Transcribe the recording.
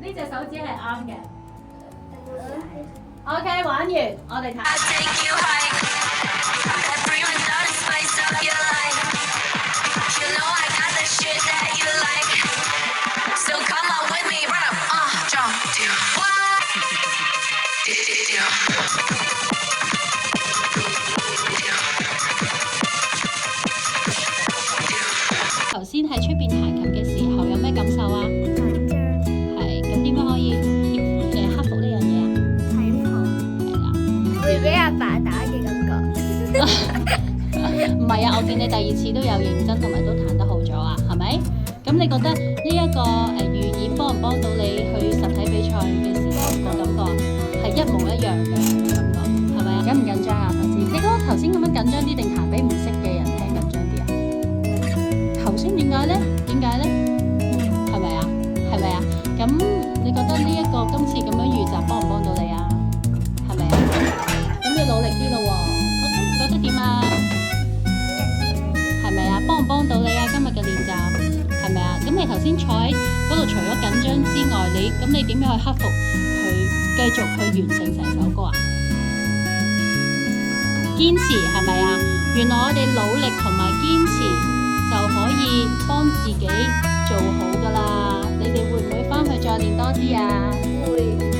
呢隻手指係啱嘅。OK， 玩完，我哋睇。頭先喺出邊彈琴嘅時候有咩感受啊？係，咁點樣可以克服呢樣嘢啊？睇譜，係啦，會俾阿爸打嘅感覺。唔係啊，我見你第二次都有認真同埋都彈得好咗啊，係咪？咁你覺得呢一個預演幫唔幫到你去實體比賽嘅時候個感覺係一模一樣嘅感覺，係咪啊？緊唔緊張啊？頭先，你覺得頭先咁樣緊張啲定彈俾唔識嘅人聽緊張啲啊？頭先點解咧？點解咧？係咪啊？係咪啊？咁你覺得呢一個今次咁樣預習幫唔幫到你啊？係咪啊？咁要努力啲咯喎！我覺得點啊？係咪啊？幫唔幫到你啊？今日嘅練習係咪啊？咁你頭先坐喺嗰度，除咗緊張之外，你點樣去克服去繼續去完成成首歌啊？堅持係咪啊？原來我哋努力同埋堅持就可以幫自己做好噶啦。你哋會唔會翻去再練多啲啊？會。